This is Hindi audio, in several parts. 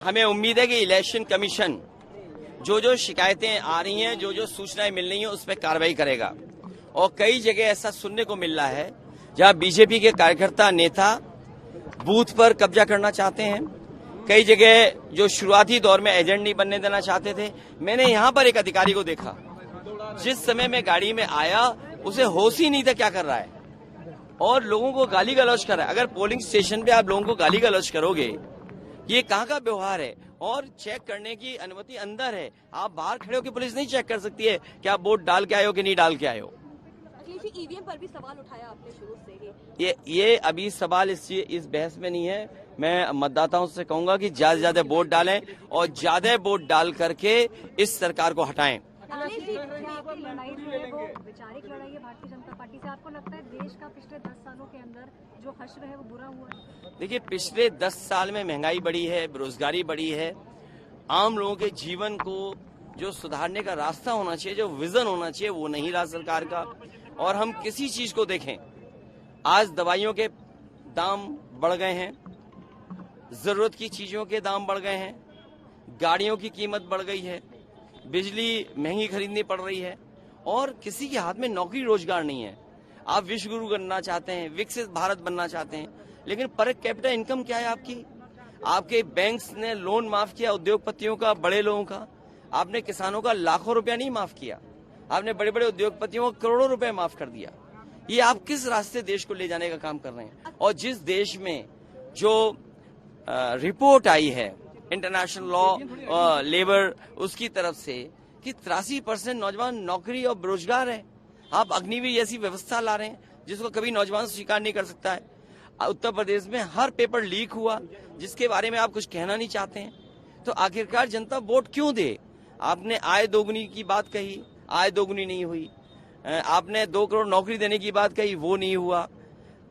हमें उम्मीद है कि इलेक्शन कमीशन जो शिकायतें आ रही हैं, जो सूचनाएं मिल रही हैं, उस पर कार्रवाई करेगा। और कई जगह ऐसा सुनने को मिल रहा है जहां बीजेपी के कार्यकर्ता नेता बूथ पर कब्जा करना चाहते हैं। कई जगह जो शुरुआती दौर में एजेंट नहीं बनने देना चाहते थे। मैंने यहां पर एक अधिकारी को देखा, जिस समय मैं गाड़ी में आया उसे होश ही नहीं था क्या कर रहा है, और लोगों को गाली गलौज कर रहा है। अगर पोलिंग स्टेशन पे आप लोगों को गाली गलौज करोगे, ये कहाँ का व्यवहार है? और चेक करने की अनुमति अंदर है, आप बाहर खड़े होकर पुलिस नहीं चेक कर सकती है कि आप वोट डाल के आए हो कि नहीं डाल के आए हो। ईवीएम पर भी सवाल उठाया आपने शुरू से ही। ये अभी सवाल इस बहस में नहीं है। मैं मतदाताओं से कहूंगा कि ज्यादा से ज्यादा वोट डालें और ज्यादा वोट डाल करके इस सरकार को हटाएं। लड़ाई जो है वो वैचारिक लड़ाई है भारतीय जनता पार्टी से। आपको लगता है देश का पिछले 10 सालों के अंदर जो हश्र है वो बुरा हुआ है? देखिए, पिछले 10 साल में महंगाई बढ़ी है, बेरोजगारी बढ़ी है। आम लोगों के जीवन को जो सुधारने का रास्ता होना चाहिए, जो विजन होना चाहिए, वो नहीं रहा सरकार का। और हम किसी चीज को देखें, आज दवाइयों के दाम बढ़ गए हैं, जरूरत की चीजों के दाम बढ़ गए हैं, गाड़ियों की कीमत बढ़ गई है, बिजली महंगी खरीदनी पड़ रही है, और किसी के हाथ में नौकरी रोजगार नहीं है। आप विश्व गुरु बनना चाहते हैं, विकसित भारत बनना चाहते हैं, लेकिन पर कैपिटा इनकम क्या है आपकी? आपके बैंक्स ने लोन माफ किया उद्योगपतियों का, बड़े लोगों का। आपने किसानों का लाखों रुपया नहीं माफ किया, आपने बड़े बड़े उद्योगपतियों को करोड़ों रुपए माफ कर दिया। ये आप किस रास्ते देश को ले जाने का काम कर रहे हैं? और जिस देश में जो रिपोर्ट आई है इंटरनेशनल लॉ लेबर उसकी तरफ से कि 83% नौजवान नौकरी और बेरोजगार है, आप अग्निवीर जैसी व्यवस्था ला रहे हैं जिसको कभी नौजवान स्वीकार नहीं कर सकता है। उत्तर प्रदेश में हर पेपर लीक हुआ जिसके बारे में आप कुछ कहना नहीं चाहते हैं, तो आखिरकार जनता वोट क्यों दे? आपने आय दोगुनी की बात कही, आय दोगुनी नहीं हुई। आपने 2 करोड़ नौकरी देने की बात कही, वो नहीं हुआ।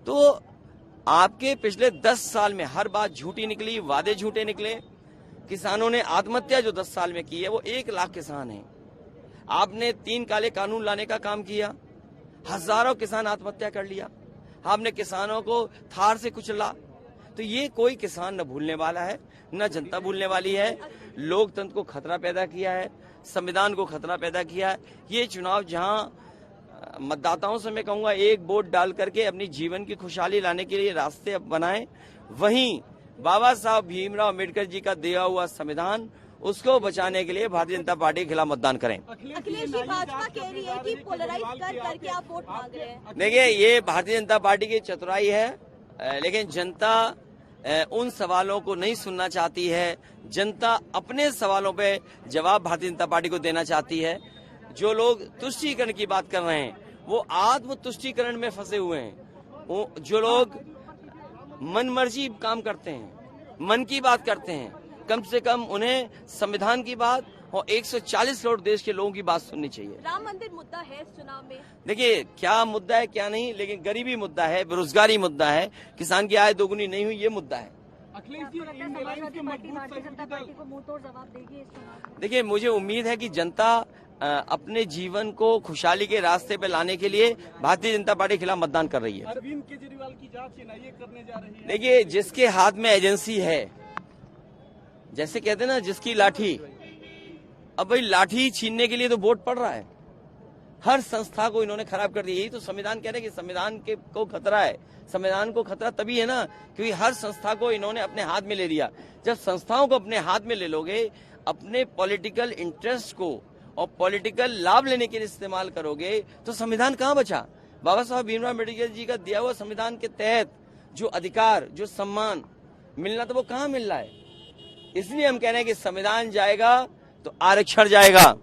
तो आपके पिछले 10 साल में हर बात झूठी निकली, वादे झूठे निकले। किसानों ने आत्महत्या जो 10 साल में की है वो 1 लाख किसान हैं। आपने 3 काले कानून लाने का काम किया, हजारों किसान आत्महत्या कर लिया। आपने किसानों को थार से कुचला। तो ये कोई किसान न भूलने वाला है, न जनता भूलने वाली है। लोकतंत्र को खतरा पैदा किया है, संविधान को खतरा पैदा किया है। ये चुनाव जहां मतदाताओं से मैं कहूंगा एक वोट डाल करके अपनी जीवन की खुशहाली लाने के लिए रास्ते बनाएं, वहीं बाबा साहब भीमराव अम्बेडकर जी का दिया हुआ संविधान, उसको बचाने के लिए भारतीय जनता पार्टी के खिलाफ मतदान करें। अखिलेश जी, भाजपा कह रही है कि पोलराइज करके आप वोट मांग रहे हैं। देखिए, ये भारतीय जनता पार्टी की चतुराई है, लेकिन जनता उन सवालों को नहीं सुनना चाहती है। जनता अपने सवालों पे जवाब भारतीय जनता पार्टी को देना चाहती है। जो लोग तुष्टीकरण की बात कर रहे हैं वो आत्म तुष्टीकरण में फंसे हुए हैं। जो लोग मनमर्जी काम करते हैं, मन की बात करते हैं, कम से कम उन्हें संविधान की बात और 140 करोड़ देश के लोगों की बात सुननी चाहिए। राम मंदिर मुद्दा है इस चुनाव में। देखिए, क्या मुद्दा है क्या नहीं, लेकिन गरीबी मुद्दा है, बेरोजगारी मुद्दा है, किसान की आय दोगुनी नहीं हुई, ये मुद्दा है। समाजवादी पार्टी भारतीय जनता पार्टी को मुंह तोड़ जवाब देगी इस चुनाव में? देखिए, मुझे उम्मीद है कि जनता अपने जीवन को खुशहाली के रास्ते पे लाने के लिए भारतीय जनता पार्टी के खिलाफ मतदान कर रही है। अरविंद केजरीवाल की जांच एनआईए करने जा रही है। देखिए, जिसके हाथ में एजेंसी है, जैसे कहते हैं ना, जिसकी लाठी, अब भाई लाठी छीनने के लिए तो वोट पड़ रहा है। हर संस्था को इन्होंने खराब कर दिया। यही तो संविधान कह रहे हैं कि संविधान को खतरा है। संविधान को खतरा तभी है ना क्योंकि हर संस्था को इन्होंने अपने हाथ में ले लिया। जब संस्थाओं को अपने हाथ में ले लोगे, अपने पॉलिटिकल इंटरेस्ट को और पॉलिटिकल लाभ लेने के लिए इस्तेमाल करोगे, तो संविधान कहाँ बचा? बाबा साहब भीमराव अम्बेडकर जी का दिया हुआ संविधान के तहत जो अधिकार, जो सम्मान मिलना था, वो कहाँ मिल रहा है? इसलिए हम कह रहे हैं कि संविधान जाएगा तो आरक्षण जाएगा।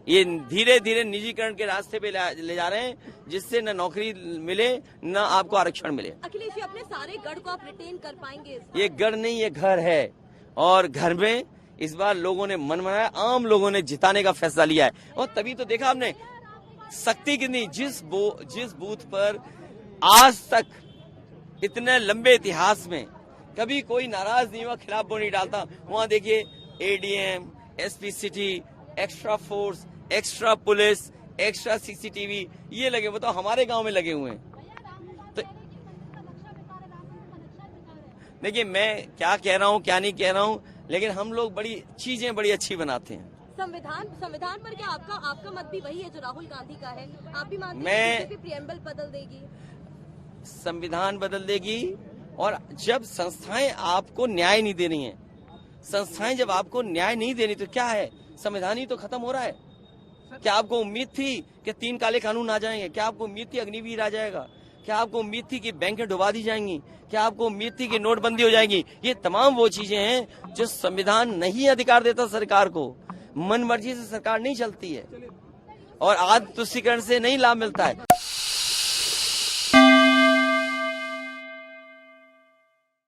ये धीरे धीरे निजीकरण के रास्ते पे ले जा रहे हैं, जिससे न नौकरी मिले न आपको आरक्षण मिले। अखिलेश जी, अपने सारे गढ़ को आप रिटेन कर पाएंगे? ये गढ़ नहीं, ये घर है, और घर में इस बार लोगों ने मन बनाया, आम लोगों ने जिताने का फैसला लिया है। और तभी तो देखा आपने शक्ति कितनी, जिस बूथ पर आज तक इतने लंबे इतिहास में कभी कोई नाराज नहीं हुआ, खिलाफ वोट नहीं डालता, वहां देखिए ADM, SP city, extra force, extra police, extra CCTV ये लगे। वो तो हमारे गांव में लगे हुए हैं। तो देखिए, मैं क्या कह रहा हूँ क्या नहीं कह रहा हूँ, लेकिन हम लोग बड़ी चीजें बड़ी अच्छी बनाते हैं। संविधान पर क्या आपका मत भी वही है जो राहुल गांधी का है? आप भी मानते मैं- हैं कि प्रियम्बल बदल देगी, संविधान बदल देगी? और जब संस्थाएं आपको न्याय नहीं दे रही हैं, संस्थाएं जब आपको न्याय नहीं दे रही, तो क्या है, संविधान ही तो खत्म हो रहा है। क्या आपको उम्मीद थी कि 3 काले कानून आ जाएंगे? क्या आपको उम्मीद थी अग्निवीर आ जाएगा? क्या आपको उम्मीद थी कि बैंकें डुबा दी जाएंगी? क्या आपको उम्मीद थी कि नोटबंदी हो जाएगी? ये तमाम वो चीजें हैं जो संविधान नहीं अधिकार देता सरकार को। मन मर्जी से सरकार नहीं चलती है और आज तुष्टीकरण से नहीं लाभ मिलता है।